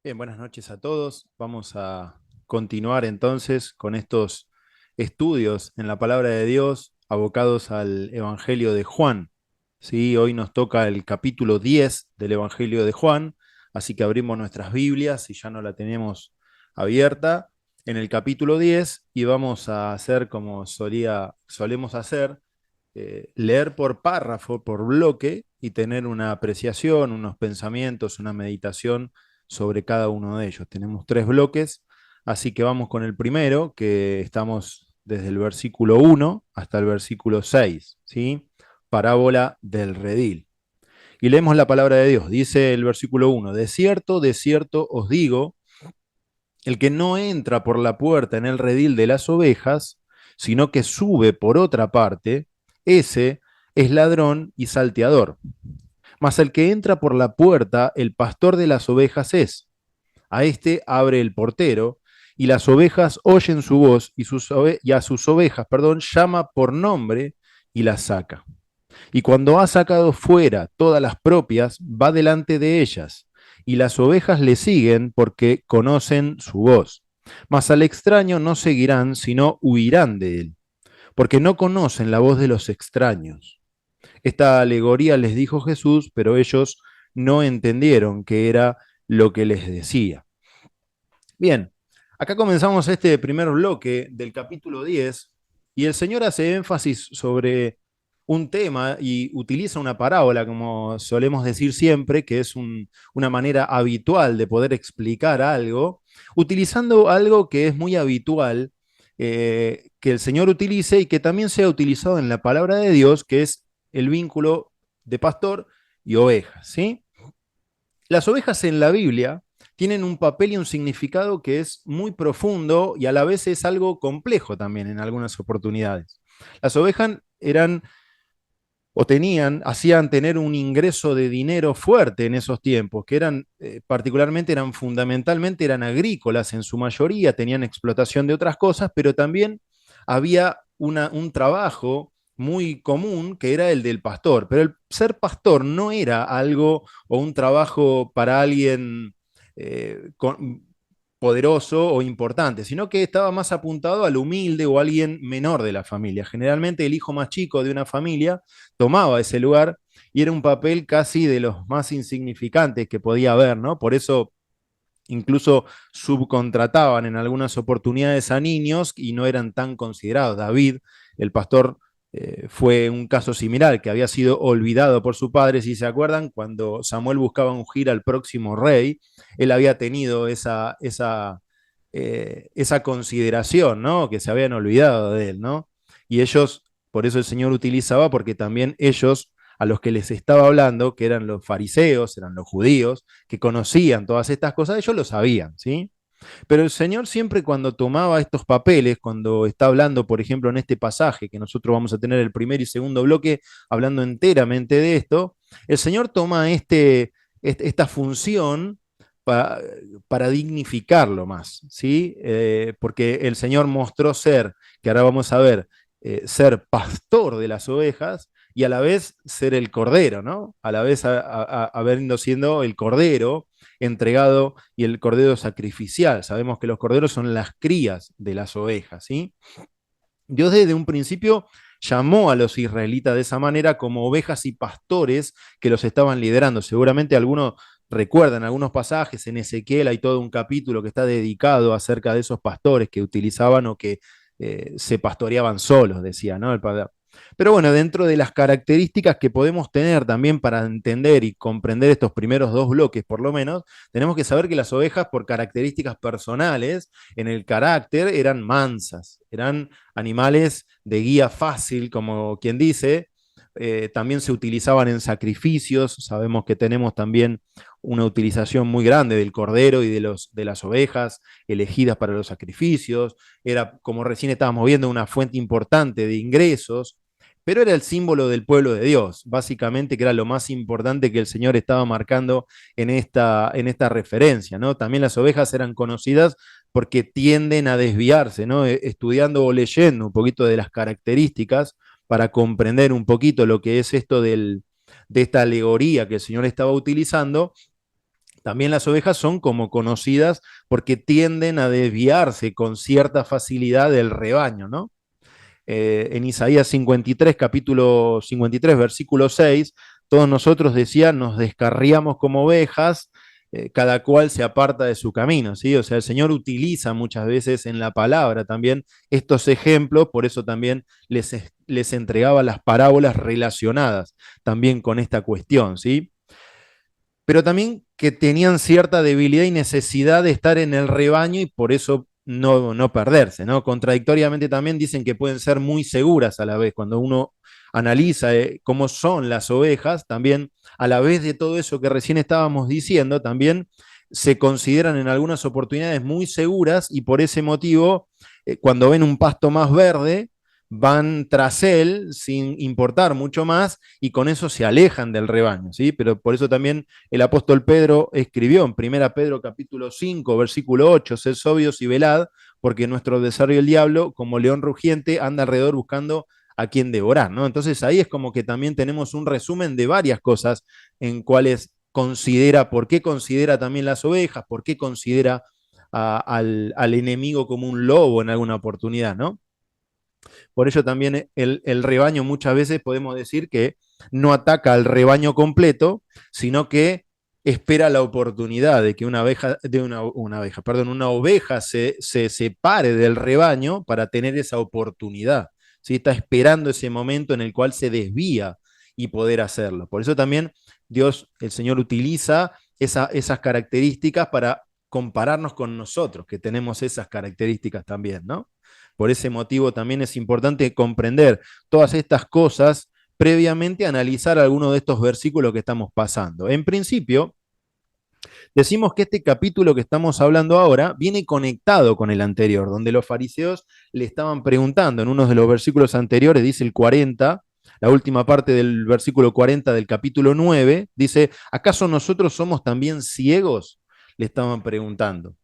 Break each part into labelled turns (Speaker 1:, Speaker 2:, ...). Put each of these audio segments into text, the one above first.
Speaker 1: Bien, buenas noches a todos. Vamos a continuar entonces con estos estudios en la palabra de Dios abocados al Evangelio de Juan. ¿Sí? Hoy nos toca el capítulo 10 del Evangelio de Juan, así que abrimos nuestras Biblias si ya no la tenemos abierta en el capítulo 10 y vamos a hacer como solemos hacer, leer por párrafo, por bloque y tener una apreciación, unos pensamientos, una meditación sobre cada uno de ellos. Tenemos tres bloques, así que vamos con el primero, que estamos desde el versículo 1 hasta el versículo 6, ¿sí? Parábola del redil. Y leemos la palabra de Dios. Dice el versículo 1, de cierto os digo, el que no entra por la puerta en el redil de las ovejas, sino que sube por otra parte, ese es ladrón y salteador. Mas el que entra por la puerta, el pastor de las ovejas es. A este abre el portero, y las ovejas oyen su voz, y a sus ovejas, llama por nombre y las saca. Y cuando ha sacado fuera todas las propias, va delante de ellas, y las ovejas le siguen porque conocen su voz. Mas al extraño no seguirán, sino huirán de él, porque no conocen la voz de los extraños. Esta alegoría les dijo Jesús, pero ellos no entendieron qué era lo que les decía. Bien, acá comenzamos este primer bloque del capítulo 10 y el Señor hace énfasis sobre un tema y utiliza una parábola, como solemos decir siempre, que es una manera habitual de poder explicar algo, utilizando algo que es muy habitual que el Señor utilice y que también sea utilizado en la palabra de Dios, que es el vínculo de pastor y ovejas, ¿sí? Las ovejas en la Biblia tienen un papel y un significado que es muy profundo y a la vez es algo complejo también en algunas oportunidades. Las ovejas eran o hacían tener un ingreso de dinero fuerte en esos tiempos, que eran particularmente, fundamentalmente, eran agrícolas en su mayoría, tenían explotación de otras cosas, pero también había un trabajo muy común que era el del pastor, pero el ser pastor no era algo o un trabajo para alguien poderoso o importante, sino que estaba más apuntado al humilde o alguien menor de la familia. Generalmente el hijo más chico de una familia tomaba ese lugar y era un papel casi de los más insignificantes que podía haber, ¿no? Por eso incluso subcontrataban en algunas oportunidades a niños y no eran tan considerados. David, el pastor, fue un caso similar, que había sido olvidado por su padre, si se acuerdan, cuando Samuel buscaba ungir al próximo rey, él había tenido esa consideración, ¿no? Que se habían olvidado de él, ¿no? Y ellos, por eso el Señor utilizaba, porque también ellos, a los que les estaba hablando, que eran los fariseos, eran los judíos, que conocían todas estas cosas, ellos lo sabían, ¿sí? Pero el Señor siempre cuando tomaba estos papeles, cuando está hablando, por ejemplo, en este pasaje, que nosotros vamos a tener el primer y segundo bloque hablando enteramente de esto, el Señor toma esta función pa, para dignificarlo más, ¿sí? Porque el Señor mostró ser, que ahora vamos a ver, ser pastor de las ovejas y a la vez ser el cordero, ¿no? A la vez habiendo siendo el cordero entregado y el cordero sacrificial. Sabemos que los corderos son las crías de las ovejas, ¿sí? Dios desde un principio llamó a los israelitas de esa manera como ovejas y pastores que los estaban liderando. Seguramente algunos recuerdan algunos pasajes, en Ezequiel hay todo un capítulo que está dedicado acerca de esos pastores que utilizaban o que se pastoreaban solos, decía, ¿no? Pero bueno, dentro de las características que podemos tener también para entender y comprender estos primeros dos bloques, por lo menos, tenemos que saber que las ovejas, por características personales, en el carácter, eran mansas, eran animales de guía fácil, como quien dice. También se utilizaban en sacrificios. Sabemos que tenemos también una utilización muy grande del cordero y de las ovejas elegidas para los sacrificios. Era, como recién estábamos viendo, una fuente importante de ingresos, pero era el símbolo del pueblo de Dios, básicamente, que era lo más importante que el Señor estaba marcando en esta referencia, ¿no? También las ovejas eran conocidas porque tienden a desviarse, ¿no? Estudiando o leyendo un poquito de las características para comprender un poquito lo que es esto de esta alegoría que el Señor estaba utilizando, También las ovejas son como conocidas porque tienden a desviarse con cierta facilidad del rebaño, ¿no? En Isaías 53, capítulo 53, versículo 6, todos nosotros, decía, nos descarriamos como ovejas, cada cual se aparta de su camino, ¿sí? O sea, el Señor utiliza muchas veces en la palabra también estos ejemplos, por eso también les entregaba las parábolas relacionadas también con esta cuestión, ¿sí? Pero también que tenían cierta debilidad y necesidad de estar en el rebaño y por eso no perderse, ¿no? Contradictoriamente también dicen que pueden ser muy seguras a la vez. Cuando uno analiza cómo son las ovejas, también a la vez de todo eso que recién estábamos diciendo, también se consideran en algunas oportunidades muy seguras y por ese motivo, cuando ven un pasto más verde, van tras él sin importar mucho más y con eso se alejan del rebaño, ¿sí? Pero por eso también el apóstol Pedro escribió en 1 Pedro capítulo 5, versículo 8, sed sobrios y velad, porque nuestro adversario el diablo, como león rugiente, anda alrededor buscando a quien devorar, ¿no? Entonces ahí es como que también tenemos un resumen de varias cosas en cuales considera, por qué considera también las ovejas, por qué considera al enemigo como un lobo en alguna oportunidad, ¿no? Por ello también el rebaño muchas veces podemos decir que no ataca al rebaño completo, sino que espera la oportunidad de que una oveja se separe del rebaño para tener esa oportunidad. ¿Sí? Está esperando ese momento en el cual se desvía y poder hacerlo. Por eso también Dios, el Señor, utiliza esas características para compararnos con nosotros, que tenemos esas características también, ¿no? Por ese motivo también es importante comprender todas estas cosas previamente a analizar alguno de estos versículos que estamos pasando. En principio, decimos que este capítulo que estamos hablando ahora viene conectado con el anterior, donde los fariseos le estaban preguntando en uno de los versículos anteriores, dice el 40, la última parte del versículo 40 del capítulo 9, dice, ¿acaso nosotros somos también ciegos? Le estaban preguntando.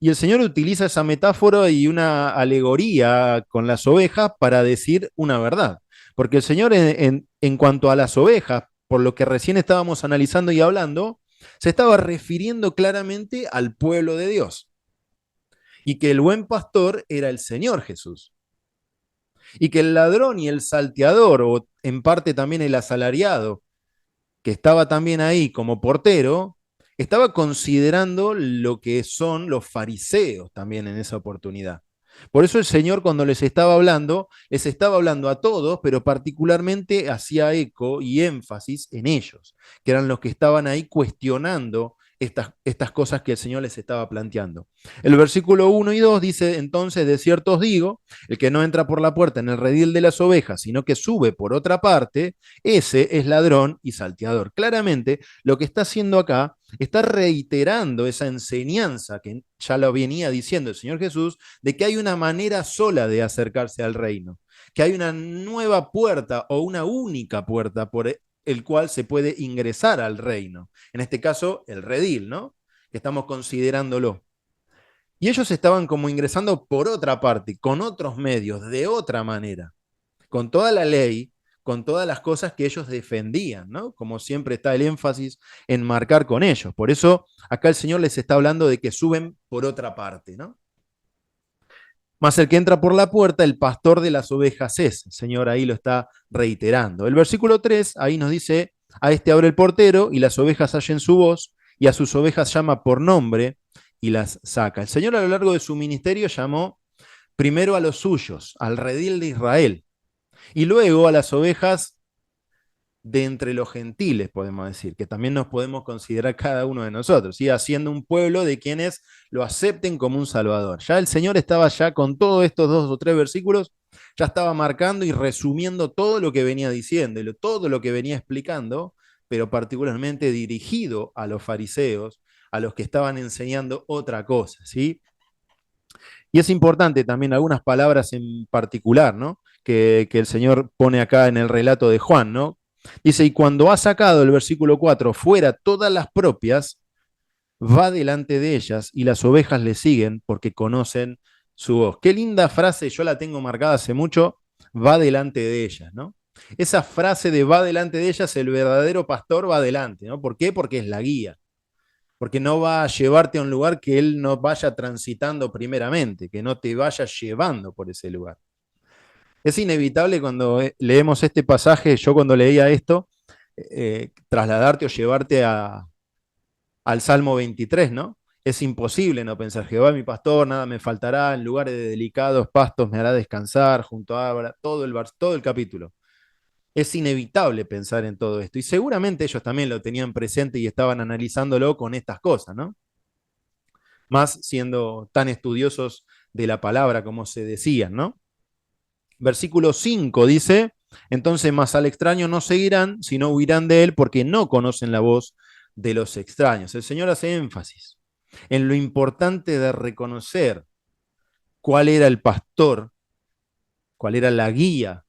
Speaker 1: Y el Señor utiliza esa metáfora y una alegoría con las ovejas para decir una verdad. Porque el Señor en cuanto a las ovejas, por lo que recién estábamos analizando y hablando, se estaba refiriendo claramente al pueblo de Dios. Y que el buen pastor era el Señor Jesús. Y que el ladrón y el salteador, o en parte también el asalariado, que estaba también ahí como portero, estaba considerando lo que son los fariseos también en esa oportunidad. Por eso el Señor cuando les estaba hablando a todos, pero particularmente hacía eco y énfasis en ellos, que eran los que estaban ahí cuestionando estas cosas que el Señor les estaba planteando. El versículo 1 y 2 dice, entonces, de cierto os digo, el que no entra por la puerta en el redil de las ovejas, sino que sube por otra parte, ese es ladrón y salteador. Claramente, lo que está haciendo acá, está reiterando esa enseñanza que ya lo venía diciendo el Señor Jesús, de que hay una manera sola de acercarse al reino, que hay una nueva puerta o una única puerta por el cual se puede ingresar al reino. En este caso, el redil, ¿no? Que estamos considerándolo. Y ellos estaban como ingresando por otra parte, con otros medios, de otra manera, con toda la ley, con todas las cosas que ellos defendían, ¿no? Como siempre está el énfasis en marcar con ellos. Por eso acá el Señor les está hablando de que suben por otra parte, ¿no? Más el que entra por la puerta, el pastor de las ovejas es. El Señor ahí lo está reiterando. El versículo 3 ahí nos dice, a este abre el portero y las ovejas hallen su voz y a sus ovejas llama por nombre y las saca. El Señor a lo largo de su ministerio llamó primero a los suyos, al redil de Israel, y luego a las ovejas de entre los gentiles, podemos decir, que también nos podemos considerar cada uno de nosotros, ¿sí? Haciendo un pueblo de quienes lo acepten como un salvador. Ya el Señor estaba ya con todos estos 2 o 3 versículos, ya estaba marcando y resumiendo todo lo que venía diciendo, todo lo que venía explicando, pero particularmente dirigido a los fariseos, a los que estaban enseñando otra cosa, ¿sí? Y es importante también algunas palabras en particular, ¿no? Que el Señor pone acá en el relato de Juan, ¿no? Dice, y cuando ha sacado el versículo 4 fuera todas las propias, va delante de ellas y las ovejas le siguen porque conocen su voz. Qué linda frase, yo la tengo marcada hace mucho, va delante de ellas, ¿no? Esa frase de va delante de ellas, el verdadero pastor va delante, ¿no? ¿Por qué? Porque es la guía. porque no va a llevarte a un lugar que Él no vaya transitando primeramente, que no te vaya llevando por ese lugar. Es inevitable cuando leemos este pasaje, yo cuando leía esto, trasladarte o llevarte al Salmo 23, ¿no? Es imposible no pensar, Jehová es mi pastor, nada me faltará, en lugares de delicados pastos me hará descansar, junto a Abra, todo el capítulo. Es inevitable pensar en todo esto. Y seguramente ellos también lo tenían presente y estaban analizándolo con estas cosas, ¿no? Más siendo tan estudiosos de la palabra como se decían, ¿no? Versículo 5 dice, entonces más al extraño no seguirán, sino huirán de él porque no conocen la voz de los extraños. El Señor hace énfasis en lo importante de reconocer cuál era el pastor, cuál era la guía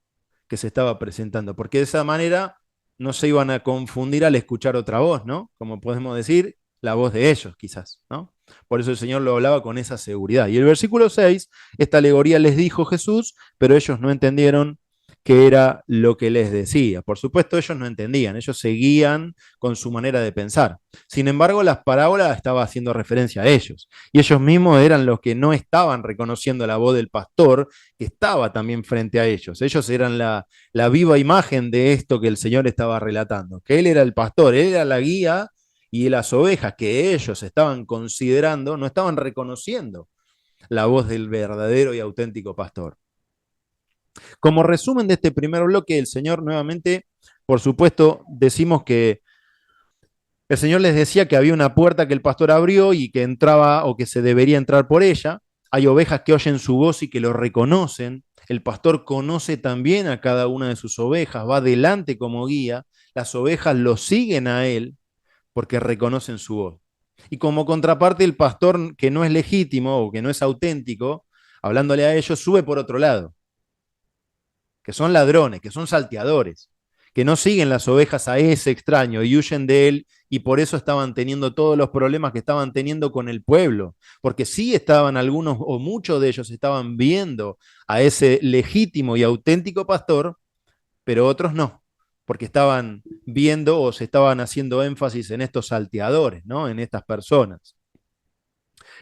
Speaker 1: que se estaba presentando, porque de esa manera no se iban a confundir al escuchar otra voz, ¿no? Como podemos decir, la voz de ellos, quizás, ¿no? Por eso el Señor lo hablaba con esa seguridad. Y el versículo 6, esta alegoría les dijo Jesús, pero ellos no entendieron qué era lo que les decía. Por supuesto, ellos no entendían, ellos seguían con su manera de pensar. Sin embargo, las parábolas estaban haciendo referencia a ellos. Y ellos mismos eran los que no estaban reconociendo la voz del pastor que estaba también frente a ellos. Ellos eran la viva imagen de esto que el Señor estaba relatando, que Él era el pastor, Él era la guía y las ovejas que ellos estaban considerando no estaban reconociendo la voz del verdadero y auténtico pastor. Como resumen de este primer bloque, el Señor nuevamente, por supuesto, decimos que el Señor les decía que había una puerta que el pastor abrió y que entraba o que se debería entrar por ella. Hay ovejas que oyen su voz y que lo reconocen. El pastor conoce también a cada una de sus ovejas, va adelante como guía. Las ovejas lo siguen a él porque reconocen su voz. Y como contraparte, el pastor que no es legítimo o que no es auténtico, hablándole a ellos, sube por otro lado, que son ladrones, que son salteadores, que no siguen las ovejas a ese extraño y huyen de él, y por eso estaban teniendo todos los problemas que estaban teniendo con el pueblo, porque sí estaban algunos o muchos de ellos estaban viendo a ese legítimo y auténtico pastor, pero otros no, porque estaban viendo o se estaban haciendo énfasis en estos salteadores, ¿no? En estas personas.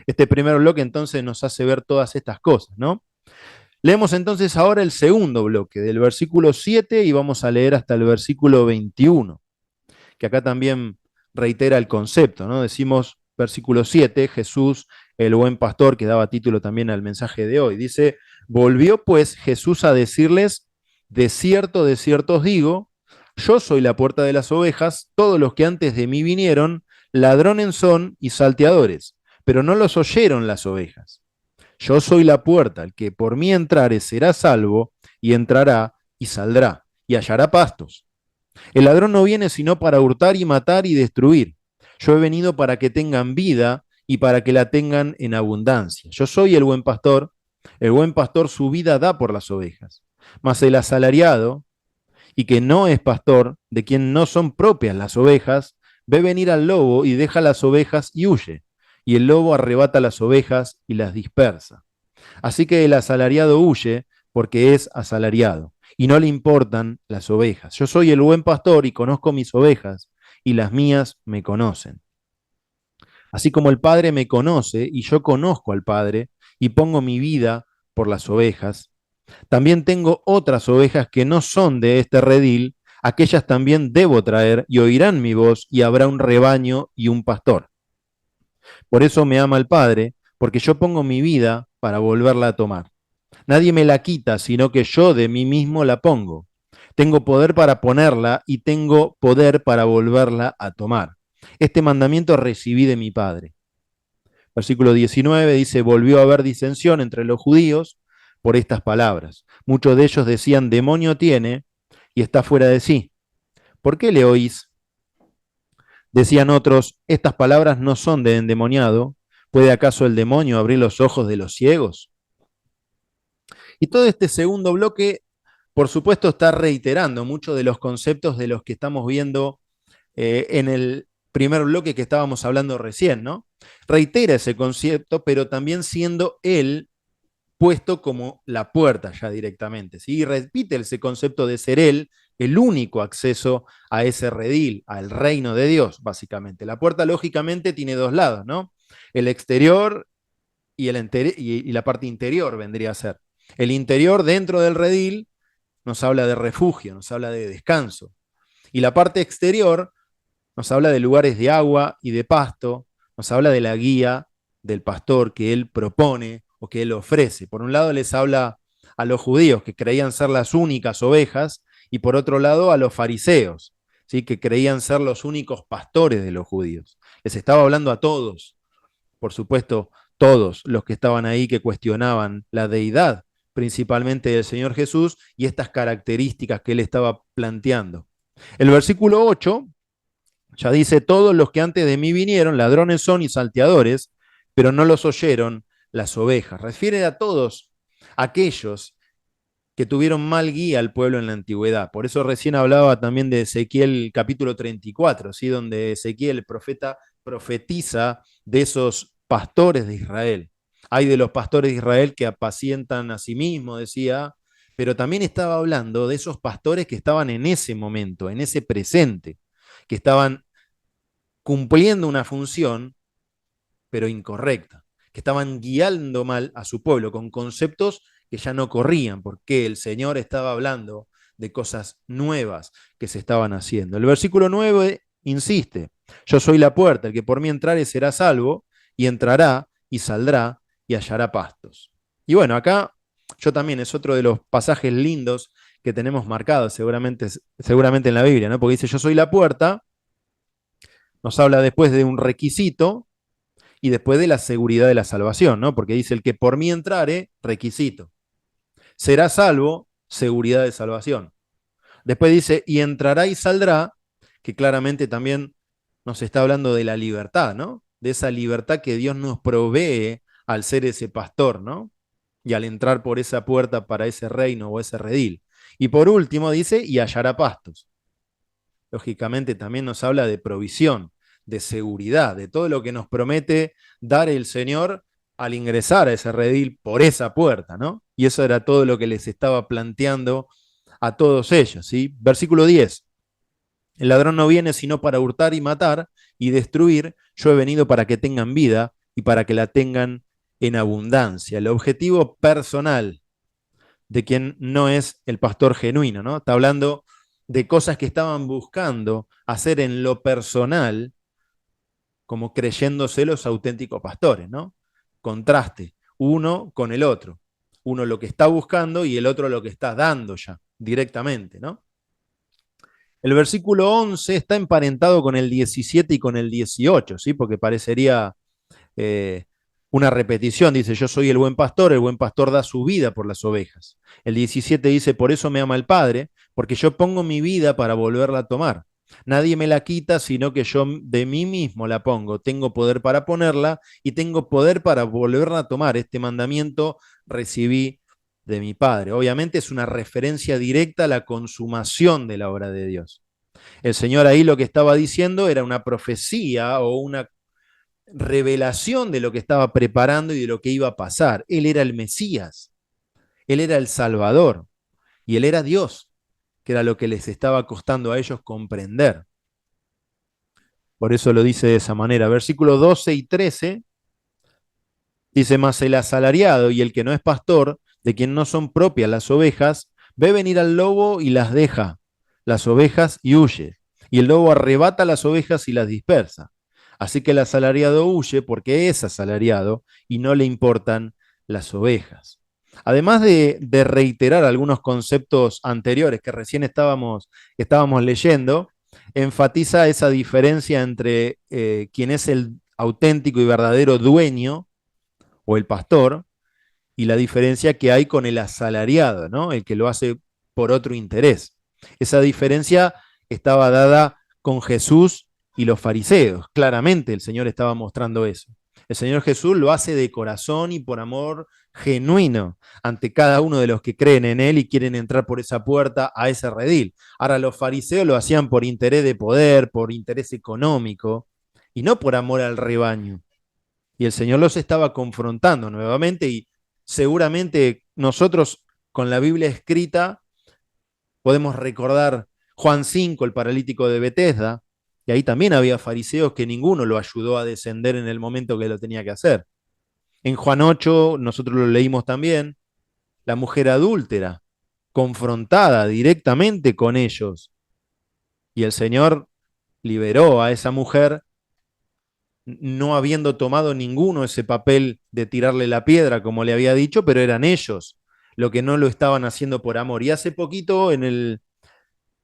Speaker 1: Este primer bloque entonces nos hace ver todas estas cosas, ¿no? Leemos entonces ahora el segundo bloque, del versículo 7 y vamos a leer hasta el versículo 21, que acá también reitera el concepto, ¿no? Decimos versículo 7, Jesús, el buen pastor, que daba título también al mensaje de hoy, dice, volvió pues Jesús a decirles, de cierto os digo, yo soy la puerta de las ovejas, todos los que antes de mí vinieron, ladrones son y salteadores, pero no los oyeron las ovejas. Yo soy la puerta, el que por mí entrare será salvo, y entrará y saldrá, y hallará pastos. El ladrón no viene sino para hurtar y matar y destruir. Yo he venido para que tengan vida y para que la tengan en abundancia. Yo soy el buen pastor su vida da por las ovejas. Mas el asalariado, y que no es pastor, de quien no son propias las ovejas, ve venir al lobo y deja las ovejas y huye. Y el lobo arrebata las ovejas y las dispersa. Así que el asalariado huye porque es asalariado y no le importan las ovejas. Yo soy el buen pastor y conozco mis ovejas y las mías me conocen. Así como el Padre me conoce y yo conozco al Padre y pongo mi vida por las ovejas, también tengo otras ovejas que no son de este redil, aquellas también debo traer y oirán mi voz y habrá un rebaño y un pastor. Por eso me ama el Padre, porque yo pongo mi vida para volverla a tomar. Nadie me la quita, sino que yo de mí mismo la pongo. Tengo poder para ponerla y tengo poder para volverla a tomar. Este mandamiento recibí de mi Padre. Versículo 19 dice, volvió a haber disensión entre los judíos por estas palabras. Muchos de ellos decían, demonio tiene y está fuera de sí. ¿Por qué le oís? Decían otros, estas palabras no son de endemoniado. ¿Puede acaso el demonio abrir los ojos de los ciegos? Y todo este segundo bloque, por supuesto, está reiterando muchos de los conceptos de los que estamos viendo en el primer bloque que estábamos hablando recién, ¿no? Reitera ese concepto, pero también siendo él puesto como la puerta ya directamente, ¿sí? Y repite ese concepto de ser él, el único acceso a ese redil, al reino de Dios, básicamente. La puerta, lógicamente, tiene dos lados, ¿no? El exterior y la parte interior vendría a ser. El interior, dentro del redil, nos habla de refugio, nos habla de descanso. Y la parte exterior nos habla de lugares de agua y de pasto, nos habla de la guía del pastor que él propone o que él ofrece. Por un lado les habla a los judíos que creían ser las únicas ovejas y por otro lado a los fariseos, ¿sí? Que creían ser los únicos pastores de los judíos. Les estaba hablando a todos, por supuesto, todos los que estaban ahí que cuestionaban la deidad principalmente del Señor Jesús y estas características que él estaba planteando. El versículo 8 ya dice, todos los que antes de mí vinieron, ladrones son y salteadores, pero no los oyeron las ovejas. Refiere a todos aquellos que tuvieron mal guía al pueblo en la antigüedad. Por eso recién hablaba también de Ezequiel capítulo 34, ¿sí? Donde Ezequiel, el profeta, profetiza de esos pastores de Israel. Hay de los pastores de Israel que apacientan a sí mismos, decía, pero también estaba hablando de esos pastores que estaban en ese momento, en ese presente, que estaban cumpliendo una función, pero incorrecta, que estaban guiando mal a su pueblo con conceptos que ya no corrían, porque el Señor estaba hablando de cosas nuevas que se estaban haciendo. El versículo 9 insiste, yo soy la puerta, el que por mí entrare será salvo, y entrará y saldrá y hallará pastos. Y bueno, acá yo también es otro de los pasajes lindos que tenemos marcados seguramente en la Biblia, ¿no? Porque dice, yo soy la puerta, nos habla después de un requisito y después de la seguridad de la salvación, ¿no? Porque dice, el que por mí entrare, requisito. Será salvo, seguridad de salvación. Después dice, y entrará y saldrá, que claramente también nos está hablando de la libertad, ¿no? De esa libertad que Dios nos provee al ser ese pastor, ¿no? Y al entrar por esa puerta para ese reino o ese redil. Y por último dice, y hallará pastos. Lógicamente también nos habla de provisión, de seguridad, de todo lo que nos promete dar el Señor al ingresar a ese redil por esa puerta, ¿no? Y eso era todo lo que les estaba planteando a todos ellos, ¿sí? Versículo 10. El ladrón no viene sino para hurtar y matar y destruir. Yo he venido para que tengan vida y para que la tengan en abundancia. El objetivo personal de quien no es el pastor genuino, ¿no? Está hablando de cosas que estaban buscando hacer en lo personal, como creyéndose los auténticos pastores, ¿no? Contraste, uno con el otro. Uno lo que está buscando y el otro lo que está dando ya, directamente, ¿no? El versículo 11 está emparentado con el 17 y con el 18, ¿sí? Porque parecería eh, una repetición, dice, yo soy el buen pastor da su vida por las ovejas. El 17 dice, por eso me ama el Padre, porque yo pongo mi vida para volverla a tomar. Nadie me la quita, sino que yo de mí mismo la pongo. Tengo poder para ponerla y tengo poder para volverla a tomar. Este mandamiento recibí de mi Padre. Obviamente es una referencia directa a la consumación de la obra de Dios. El Señor ahí lo que estaba diciendo era una profecía o una revelación de lo que estaba preparando y de lo que iba a pasar. Él era el Mesías, él era el Salvador y él era Dios, que era lo que les estaba costando a ellos comprender. Por eso lo dice de esa manera. Versículos 12 y 13 dice, mas el asalariado y el que no es pastor, de quien no son propias las ovejas, ve venir al lobo y las deja, las ovejas y huye. Y el lobo arrebata las ovejas y las dispersa. Así que el asalariado huye porque es asalariado y no le importan las ovejas. Además de reiterar algunos conceptos anteriores que recién estábamos leyendo, enfatiza esa diferencia entre quien es el auténtico y verdadero dueño o el pastor, y la diferencia que hay con el asalariado, ¿no? El que lo hace por otro interés. Esa diferencia estaba dada con Jesús y los fariseos. Claramente el Señor estaba mostrando eso. El Señor Jesús lo hace de corazón y por amor genuino ante cada uno de los que creen en Él y quieren entrar por esa puerta a ese redil. Ahora los fariseos lo hacían por interés de poder, por interés económico y no por amor al rebaño. Y el Señor los estaba confrontando nuevamente y seguramente nosotros con la Biblia escrita podemos recordar Juan 5, el paralítico de Betesda, y ahí también había fariseos que ninguno lo ayudó a descender en el momento que lo tenía que hacer. En Juan 8, nosotros lo leímos también, la mujer adúltera, confrontada directamente con ellos. Y el Señor liberó a esa mujer, no habiendo tomado ninguno ese papel de tirarle la piedra, como le había dicho, pero eran ellos lo que no lo estaban haciendo por amor. Y hace poquito, en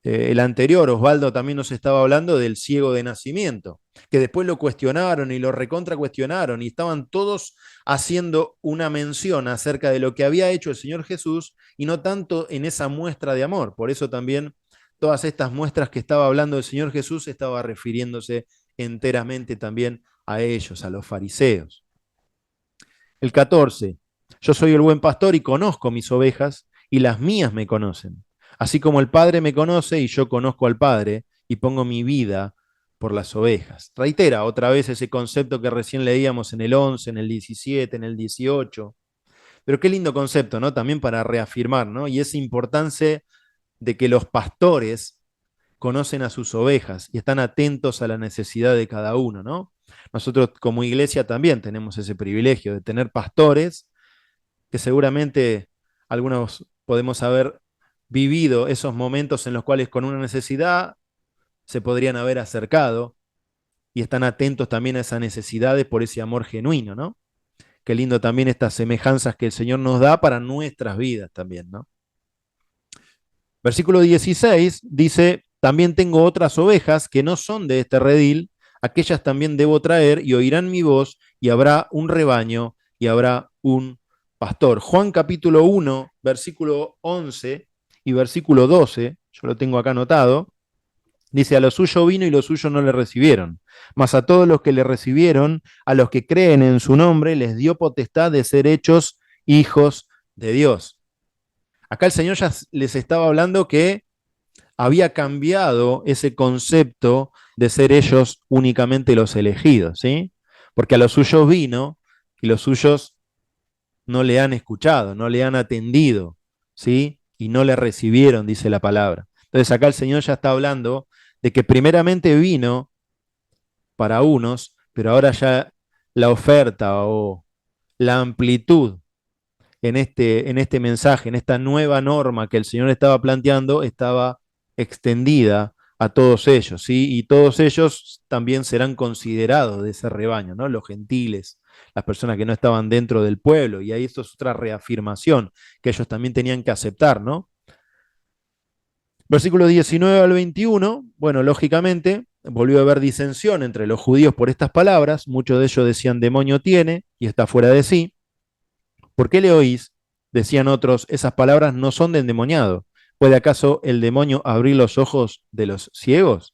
Speaker 1: el anterior, Osvaldo también nos estaba hablando del ciego de nacimiento, que después lo cuestionaron y lo recontra cuestionaron y estaban todos haciendo una mención acerca de lo que había hecho el Señor Jesús y no tanto en esa muestra de amor. Por eso también todas estas muestras que estaba hablando el Señor Jesús estaba refiriéndose enteramente también a ellos, a los fariseos. El 14. Yo soy el buen pastor y conozco mis ovejas y las mías me conocen. Así como el Padre me conoce y yo conozco al Padre y pongo mi vida por las ovejas. Reitera otra vez ese concepto que recién leíamos en el 11, en el 17, en el 18. Pero qué lindo concepto, ¿no? También para reafirmar, ¿no? Y esa importancia de que los pastores conocen a sus ovejas y están atentos a la necesidad de cada uno, ¿no? Nosotros como iglesia también tenemos ese privilegio de tener pastores que seguramente algunos podemos haber vivido esos momentos en los cuales con una necesidad se podrían haber acercado y están atentos también a esas necesidades por ese amor genuino, ¿no? Qué lindo también estas semejanzas que el Señor nos da para nuestras vidas también, ¿no? Versículo 16 dice, también tengo otras ovejas que no son de este redil, aquellas también debo traer y oirán mi voz y habrá un rebaño y habrá un pastor. Juan capítulo 1, versículo 11 y versículo 12, yo lo tengo acá anotado, dice, a lo suyo vino y los suyos no le recibieron, mas a todos los que le recibieron, a los que creen en su nombre, les dio potestad de ser hechos hijos de Dios. Acá el Señor ya les estaba hablando que había cambiado ese concepto de ser ellos únicamente los elegidos, ¿sí? Porque a los suyos vino y los suyos no le han escuchado, no le han atendido, ¿sí? Y no le recibieron, dice la palabra. Entonces acá el Señor ya está hablando de que primeramente vino para unos, pero ahora ya la oferta o la amplitud en este mensaje, en esta nueva norma que el Señor estaba planteando, estaba extendida a todos ellos, ¿sí? Y todos ellos también serán considerados de ese rebaño, ¿no? Los gentiles, las personas que no estaban dentro del pueblo, y ahí esto es otra reafirmación que ellos también tenían que aceptar, ¿no? Versículo 19 al 21, bueno, lógicamente volvió a haber disensión entre los judíos por estas palabras, muchos de ellos decían demonio tiene y está fuera de sí. ¿Por qué le oís? Decían otros, esas palabras no son de endemoniado. ¿Puede acaso el demonio abrir los ojos de los ciegos?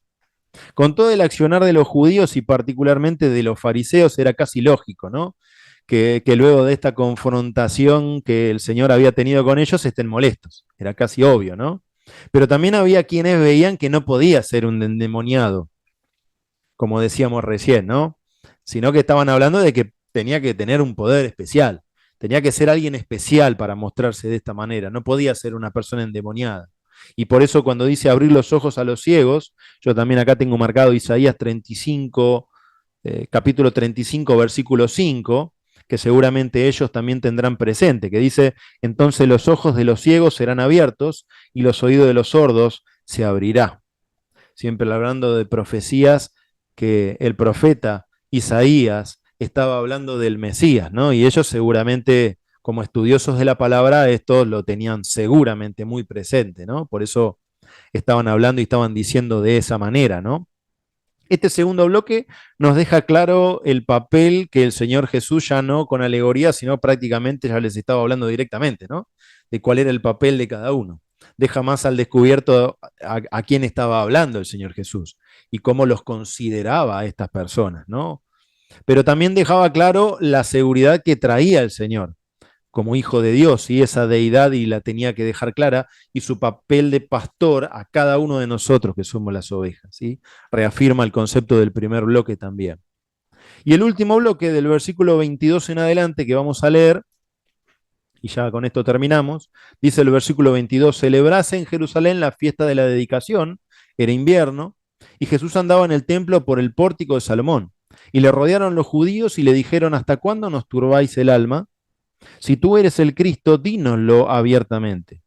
Speaker 1: Con todo el accionar de los judíos y particularmente de los fariseos era casi lógico, ¿no? Que luego de esta confrontación que el Señor había tenido con ellos estén molestos. Era casi obvio, ¿no? Pero también había quienes veían que no podía ser un endemoniado, como decíamos recién, ¿no? Sino que estaban hablando de que tenía que tener un poder especial, tenía que ser alguien especial para mostrarse de esta manera, no podía ser una persona endemoniada. Y por eso cuando dice abrir los ojos a los ciegos, yo también acá tengo marcado Isaías 35, capítulo 35, versículo 5, que seguramente ellos también tendrán presente, que dice, entonces los ojos de los ciegos serán abiertos y los oídos de los sordos se abrirá. Siempre hablando de profecías que el profeta Isaías estaba hablando del Mesías, ¿no? Y ellos seguramente, como estudiosos de la palabra, esto lo tenían seguramente muy presente, ¿no? Por eso estaban hablando y estaban diciendo de esa manera, ¿no? Este segundo bloque nos deja claro el papel que el Señor Jesús ya no con alegoría, sino prácticamente ya les estaba hablando directamente, ¿no? De cuál era el papel de cada uno. Deja más al descubierto a quién estaba hablando el Señor Jesús y cómo los consideraba a estas personas, ¿no? Pero también dejaba claro la seguridad que traía el Señor como hijo de Dios y esa deidad y la tenía que dejar clara y su papel de pastor a cada uno de nosotros que somos las ovejas, ¿sí? Reafirma el concepto del primer bloque también. Y el último bloque del versículo 22 en adelante que vamos a leer, y ya con esto terminamos, dice el versículo 22, celebrase en Jerusalén la fiesta de la dedicación, Era invierno, y Jesús andaba en el templo por el pórtico de Salomón. Y le rodearon los judíos y le dijeron: ¿Hasta cuándo nos turbáis el alma? Si tú eres el Cristo, dínoslo abiertamente.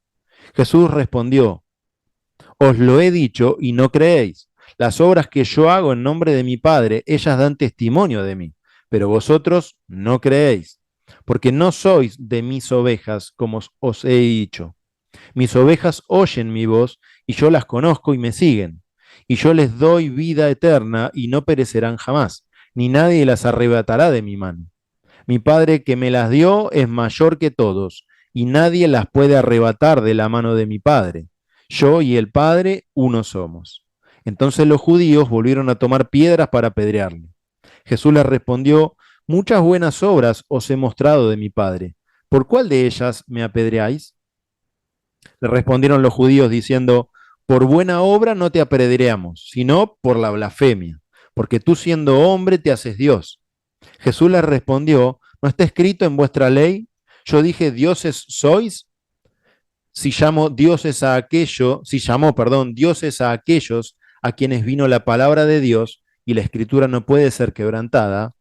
Speaker 1: Jesús respondió: Os lo he dicho y no creéis. Las obras que yo hago en nombre de mi Padre, ellas dan testimonio de mí, pero vosotros no creéis, porque no sois de mis ovejas, como os he dicho. Mis ovejas oyen mi voz, y yo las conozco y me siguen. Y yo les doy vida eterna, y no perecerán jamás, ni nadie las arrebatará de mi mano. Mi Padre que me las dio es mayor que todos, y nadie las puede arrebatar de la mano de mi Padre. Yo y el Padre uno somos. Entonces los judíos volvieron a tomar piedras para apedrearle. Jesús les respondió: Muchas buenas obras os he mostrado de mi Padre. ¿Por cuál de ellas me apedreáis? Le respondieron los judíos diciendo: Por buena obra no te apedreamos, sino por la blasfemia, porque tú siendo hombre te haces Dios. Jesús les respondió: ¿No está escrito en vuestra ley? Yo dije: dioses sois. Si llamo dioses a aquello, si llamó, perdón, dioses a aquellos a quienes vino la palabra de Dios, y la escritura no puede ser quebrantada,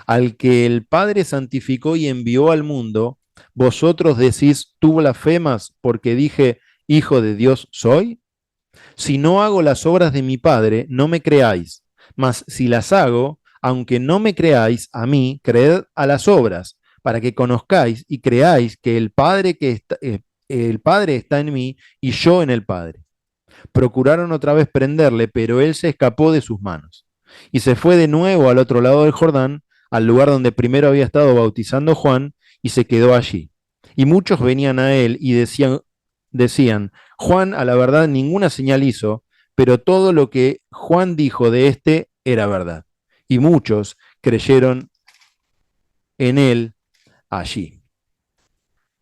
Speaker 1: al que el Padre santificó y envió al mundo, vosotros decís: tú blasfemas porque dije: hijo de Dios soy. Si no hago las obras de mi Padre, no me creáis, mas si las hago, aunque no me creáis a mí, creed a las obras, para que conozcáis y creáis que el Padre está en mí y yo en el Padre. Procuraron otra vez prenderle, pero él se escapó de sus manos. Y se fue de nuevo al otro lado del Jordán, al lugar donde primero había estado bautizando Juan, y se quedó allí. Y muchos venían a él y decían: Juan a la verdad ninguna señal hizo, pero todo lo que Juan dijo de éste era verdad. Y muchos creyeron en él allí.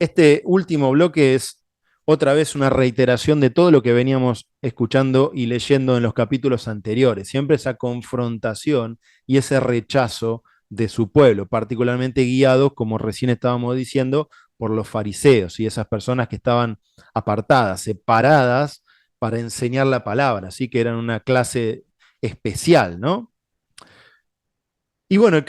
Speaker 1: Este último bloque es otra vez una reiteración de todo lo que veníamos escuchando y leyendo en los capítulos anteriores. Siempre esa confrontación y ese rechazo de su pueblo, particularmente guiados, como recién estábamos diciendo, por los fariseos y esas personas que estaban apartadas, separadas para enseñar la palabra, así que eran una clase especial, ¿no? Y bueno,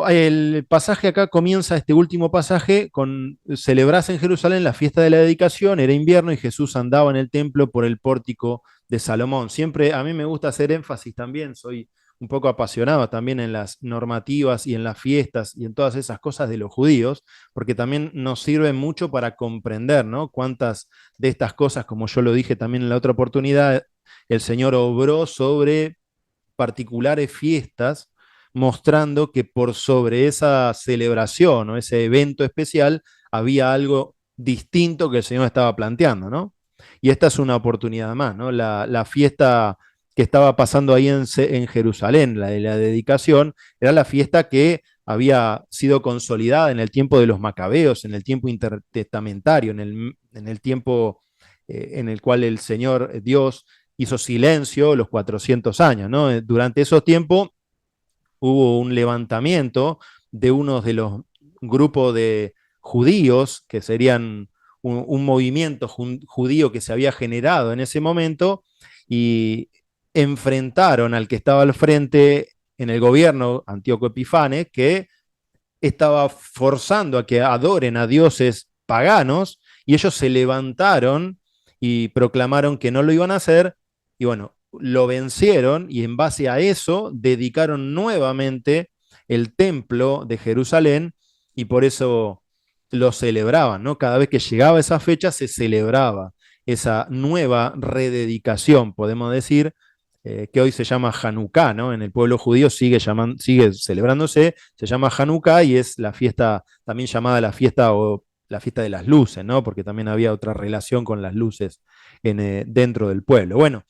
Speaker 1: el pasaje acá comienza, este último pasaje, con celebrarse en Jerusalén la fiesta de la dedicación, era invierno y Jesús andaba en el templo por el pórtico de Salomón. Siempre a mí me gusta hacer énfasis también, soy un poco apasionado también en las normativas y en las fiestas y en todas esas cosas de los judíos, porque también nos sirven mucho para comprender, ¿no? Cuántas de estas cosas, como yo lo dije también en la otra oportunidad, el Señor obró sobre particulares fiestas, mostrando que por sobre esa celebración o ese evento especial había algo distinto que el Señor estaba planteando, ¿no? Y esta es una oportunidad más, ¿no? La fiesta que estaba pasando ahí en Jerusalén, la de la dedicación, era la fiesta que había sido consolidada en el tiempo de los macabeos, en el tiempo intertestamentario, en el tiempo en el cual el Señor Dios hizo silencio los 400 años, ¿no? Durante esos tiempos hubo un levantamiento de unos de los grupos de judíos, que serían un movimiento judío que se había generado en ese momento, y enfrentaron al que estaba al frente en el gobierno, Antíoco Epifanes, que estaba forzando a que adoren a dioses paganos, y ellos se levantaron y proclamaron que no lo iban a hacer, y bueno, lo vencieron, y en base a eso dedicaron nuevamente el templo de Jerusalén, y por eso lo celebraban, ¿no? Cada vez que llegaba esa fecha se celebraba esa nueva rededicación, podemos decir, que hoy se llama Hanukkah, ¿no? En el pueblo judío sigue celebrándose, se llama Hanukkah y es la fiesta también llamada la fiesta o la fiesta de las luces, ¿no? Porque también había otra relación con las luces dentro del pueblo. Bueno,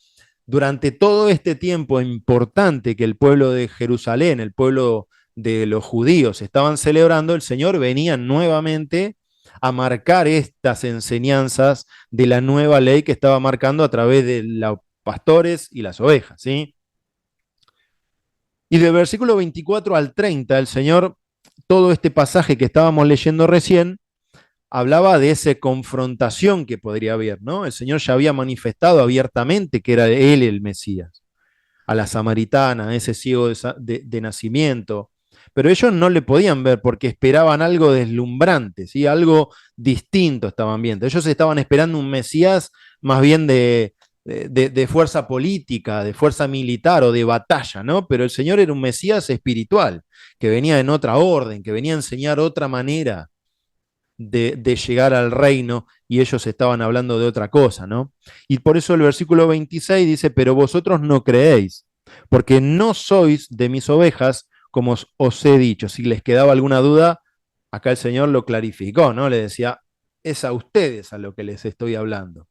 Speaker 1: durante todo este tiempo importante que el pueblo de Jerusalén, el pueblo de los judíos estaban celebrando, el Señor venía nuevamente a marcar estas enseñanzas de la nueva ley que estaba marcando a través de los pastores y las ovejas, ¿sí? Y del versículo 24 al 30, el Señor, todo este pasaje que estábamos leyendo recién, hablaba de esa confrontación que podría haber, ¿no? El Señor ya había manifestado abiertamente que era Él el Mesías, a la samaritana, a ese ciego de nacimiento, pero ellos no le podían ver porque esperaban algo deslumbrante, ¿sí? Algo distinto estaban viendo. Ellos estaban esperando un Mesías más bien de fuerza política, de fuerza militar o de batalla, ¿no? Pero el Señor era un Mesías espiritual, que venía en otra orden, que venía a enseñar otra manera de llegar al reino y ellos estaban hablando de otra cosa, ¿no? Y por eso el versículo 26 dice, pero vosotros no creéis, porque no sois de mis ovejas, como os he dicho. Si les quedaba alguna duda, acá el Señor lo clarificó, ¿no? Le decía, es a ustedes a lo que les estoy hablando.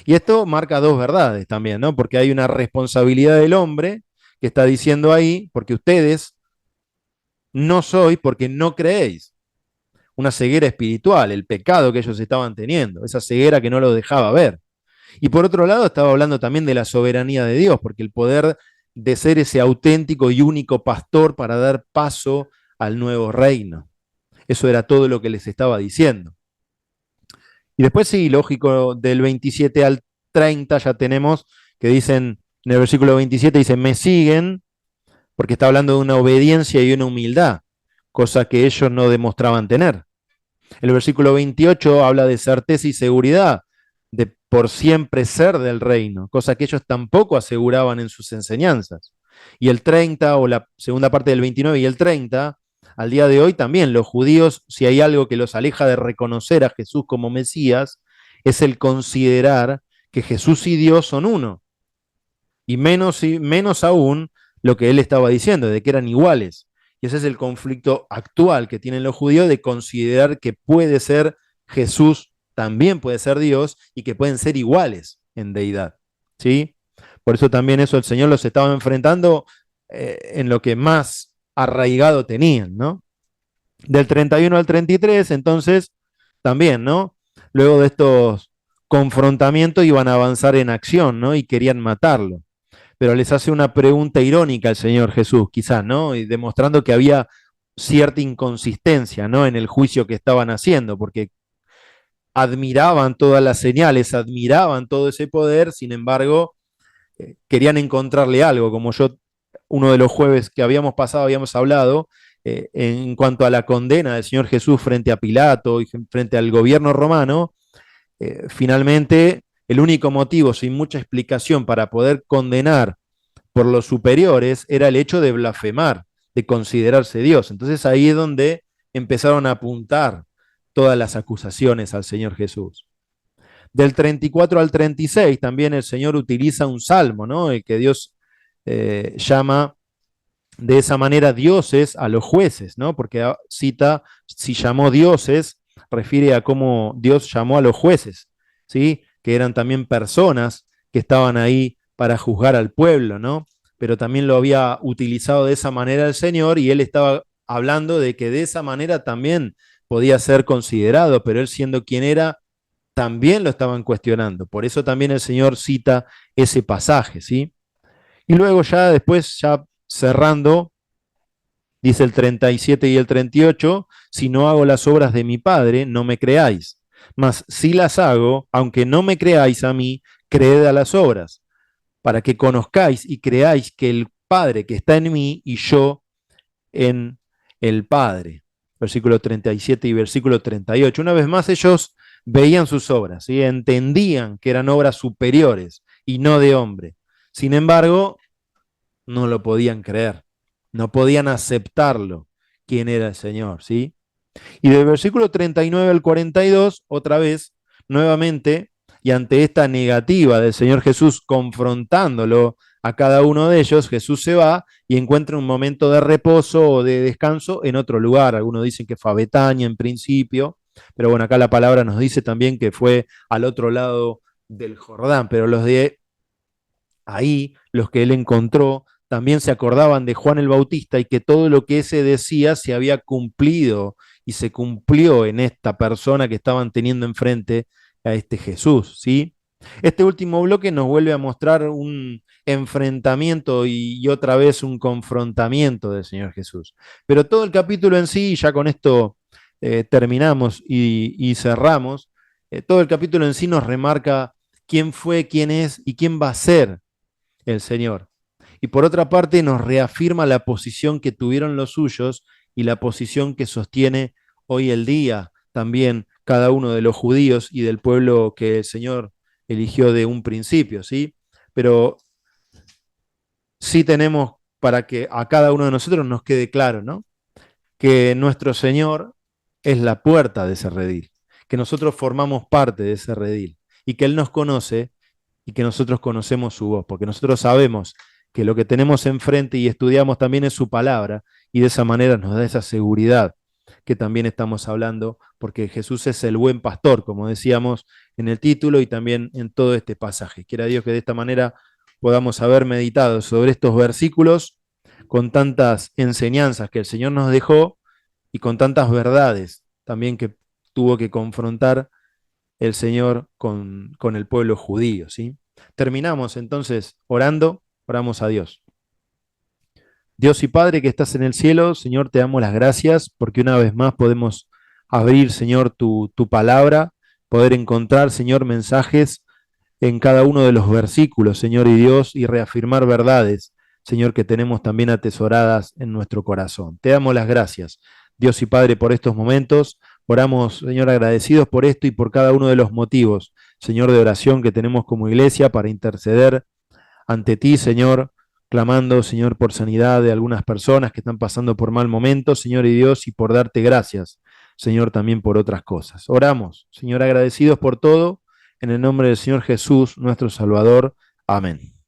Speaker 1: Y esto marca dos verdades también, ¿no? Porque hay una responsabilidad del hombre que está diciendo ahí, porque ustedes no sois porque no creéis. Una ceguera espiritual, el pecado que ellos estaban teniendo, esa ceguera que no lo dejaba ver. Y por otro lado estaba hablando también de la soberanía de Dios, porque el poder de ser ese auténtico y único pastor para dar paso al nuevo reino. Eso era todo lo que les estaba diciendo. Y después sí, lógico, del 27 al 30 ya tenemos que dicen, en el versículo 27 dice, me siguen, porque está hablando de una obediencia y una humildad, cosa que ellos no demostraban tener. El versículo 28 habla de certeza y seguridad, de por siempre ser del reino, cosa que ellos tampoco aseguraban en sus enseñanzas. Y el 30, o la segunda parte del 29 y el 30, al día de hoy también los judíos, si hay algo que los aleja de reconocer a Jesús como Mesías, es el considerar que Jesús y Dios son uno. Y menos aún lo que él estaba diciendo, de que eran iguales. Y ese es el conflicto actual que tienen los judíos de considerar que puede ser Jesús, también puede ser Dios, y que pueden ser iguales en deidad. ¿Sí? Por eso también eso el Señor los estaba enfrentando en lo que más arraigado tenían, ¿no? Del 31 al 33, entonces, también, ¿no? Luego de estos confrontamientos iban a avanzar en acción, ¿no? Y querían matarlo, pero les hace una pregunta irónica al Señor Jesús, quizás, ¿no? Y demostrando que había cierta inconsistencia, ¿no? En el juicio que estaban haciendo, porque admiraban todas las señales, admiraban todo ese poder, sin embargo, querían encontrarle algo, como yo, uno de los jueves que habíamos pasado, habíamos hablado, en cuanto a la condena del Señor Jesús frente a Pilato y frente al gobierno romano, finalmente el único motivo, sin mucha explicación, para poder condenar por los superiores era el hecho de blasfemar, de considerarse Dios. Entonces ahí es donde empezaron a apuntar todas las acusaciones al Señor Jesús. Del 34 al 36 también el Señor utiliza un salmo, ¿no? El que Dios llama de esa manera dioses a los jueces, ¿no? Porque cita, si llamó dioses, refiere a cómo Dios llamó a los jueces, ¿sí? Que eran también personas que estaban ahí para juzgar al pueblo, ¿no? Pero también lo había utilizado de esa manera el Señor y él estaba hablando de que de esa manera también podía ser considerado, pero él siendo quien era, también lo estaban cuestionando. Por eso también el Señor cita ese pasaje, ¿sí? Y luego ya después, ya cerrando, dice el 37 y el 38, si no hago las obras de mi Padre, no me creáis. Mas si las hago, aunque no me creáis a mí, creed a las obras, para que conozcáis y creáis que el Padre que está en mí y yo en el Padre. Versículo 37 y versículo 38. Una vez más ellos veían sus obras, ¿sí? Entendían que eran obras superiores y no de hombre. Sin embargo, no lo podían creer, no podían aceptarlo, quién era el Señor, ¿sí? Y del versículo 39 al 42, otra vez, nuevamente, y ante esta negativa del Señor Jesús confrontándolo a cada uno de ellos, Jesús se va y encuentra un momento de reposo o de descanso en otro lugar. Algunos dicen que fue a Betania en principio, pero bueno, acá la palabra nos dice también que fue al otro lado del Jordán, pero los de ahí, los que él encontró, también se acordaban de Juan el Bautista y que todo lo que ese decía se había cumplido y se cumplió en esta persona que estaban teniendo enfrente a este Jesús, ¿sí? Este último bloque nos vuelve a mostrar un enfrentamiento y otra vez un confrontamiento del Señor Jesús. Pero todo el capítulo en sí, ya con esto terminamos y cerramos, todo el capítulo en sí nos remarca quién fue, quién es y quién va a ser el Señor. Y por otra parte nos reafirma la posición que tuvieron los suyos y la posición que sostiene hoy el día también cada uno de los judíos y del pueblo que el Señor eligió de un principio, ¿sí? Pero sí tenemos para que a cada uno de nosotros nos quede claro, ¿no? Que nuestro Señor es la puerta de ese redil, que nosotros formamos parte de ese redil y que Él nos conoce y que nosotros conocemos su voz, porque nosotros sabemos que lo que tenemos enfrente y estudiamos también es su palabra y de esa manera nos da esa seguridad que también estamos hablando, porque Jesús es el buen pastor, como decíamos en el título y también en todo este pasaje. Quiera Dios que de esta manera podamos haber meditado sobre estos versículos con tantas enseñanzas que el Señor nos dejó y con tantas verdades también que tuvo que confrontar el Señor con el pueblo judío, ¿sí? Terminamos entonces orando, oramos a Dios. Dios y Padre que estás en el cielo, Señor, te damos las gracias porque una vez más podemos abrir, Señor, tu palabra, poder encontrar, Señor, mensajes en cada uno de los versículos, Señor y Dios, y reafirmar verdades, Señor, que tenemos también atesoradas en nuestro corazón. Te damos las gracias, Dios y Padre, por estos momentos. Oramos, Señor, agradecidos por esto y por cada uno de los motivos, Señor, de oración que tenemos como iglesia para interceder ante ti, Señor, clamando, Señor, por sanidad de algunas personas que están pasando por mal momento, Señor y Dios, y por darte gracias, Señor, también por otras cosas. Oramos, Señor, agradecidos por todo, en el nombre del Señor Jesús, nuestro Salvador. Amén.